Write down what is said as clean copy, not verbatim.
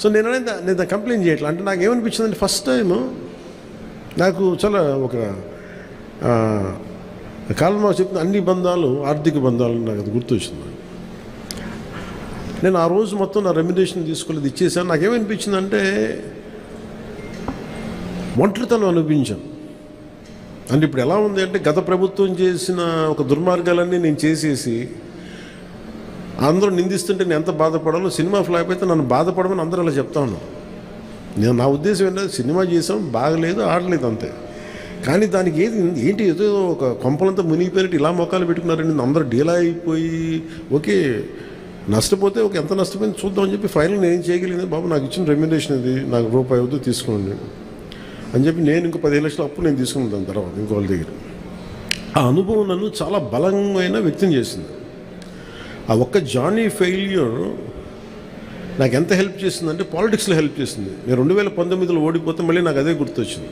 So నేను complaint చేయట్లా. అంటే నాకు ఏమనిపించిందంటే ఫస్ట్ టైము నాకు చాలా ఒక కాలంలో చెప్పిన అన్ని బంధాలు ఆర్థిక బంధాలు నాకు అది గుర్తొచ్చింది. నేను ఆ రోజు మొత్తం నా రెమ్యునరేషన్ తీసుకోలేదు, ఇచ్చేసాను. నాకేమనిపించిందంటే ఒంటరితనం అనిపించాను. అంటే ఇప్పుడు ఎలా ఉంది అంటే గత ప్రభుత్వం చేసిన ఒక దుర్మార్గాలన్నీ నేను చేసేసి అందరూ నిందిస్తుంటే నేను ఎంత బాధపడాలో, సినిమా ఫ్లాప్ అయితే నన్ను బాధపడమని అందరూ అలా చెప్తా ఉన్నాను. నా ఉద్దేశం ఏంటంటే సినిమా చేసాం, బాగలేదు, ఆడలేదు అంతే. కానీ దానికి ఏంటి ఏదో ఒక కొంపలంతా మునిగిపోయినట్టు ఇలా మొక్కలు పెట్టుకున్నారండి. అందరూ డీలా అయిపోయి ఓకే నష్టపోతే ఎంత నష్టపోయింది చూద్దామని చెప్పి ఫైనల్ నేను ఏం చేయగలిగింది, బాబు నాకు ఇచ్చిన రెమ్యునరేషన్ ఇది, నాకు రూపాయి అవుతూ తీసుకోండి అని చెప్పి నేను ఇంకో 15 లక్షలు అప్పు నేను తీసుకున్నాను. దాని తర్వాత ఇంకోళ్ళ దగ్గర ఆ అనుభవం నన్ను చాలా బలమైన వ్యక్తం చేసింది. ఆ ఒక్క జానీ ఫెయిల్యూర్ నాకు ఎంత హెల్ప్ చేసిందంటే పాలిటిక్స్లో హెల్ప్ చేసింది. నేను 2019లో ఓడిపోతే మళ్ళీ నాకు అదే గుర్తొచ్చింది.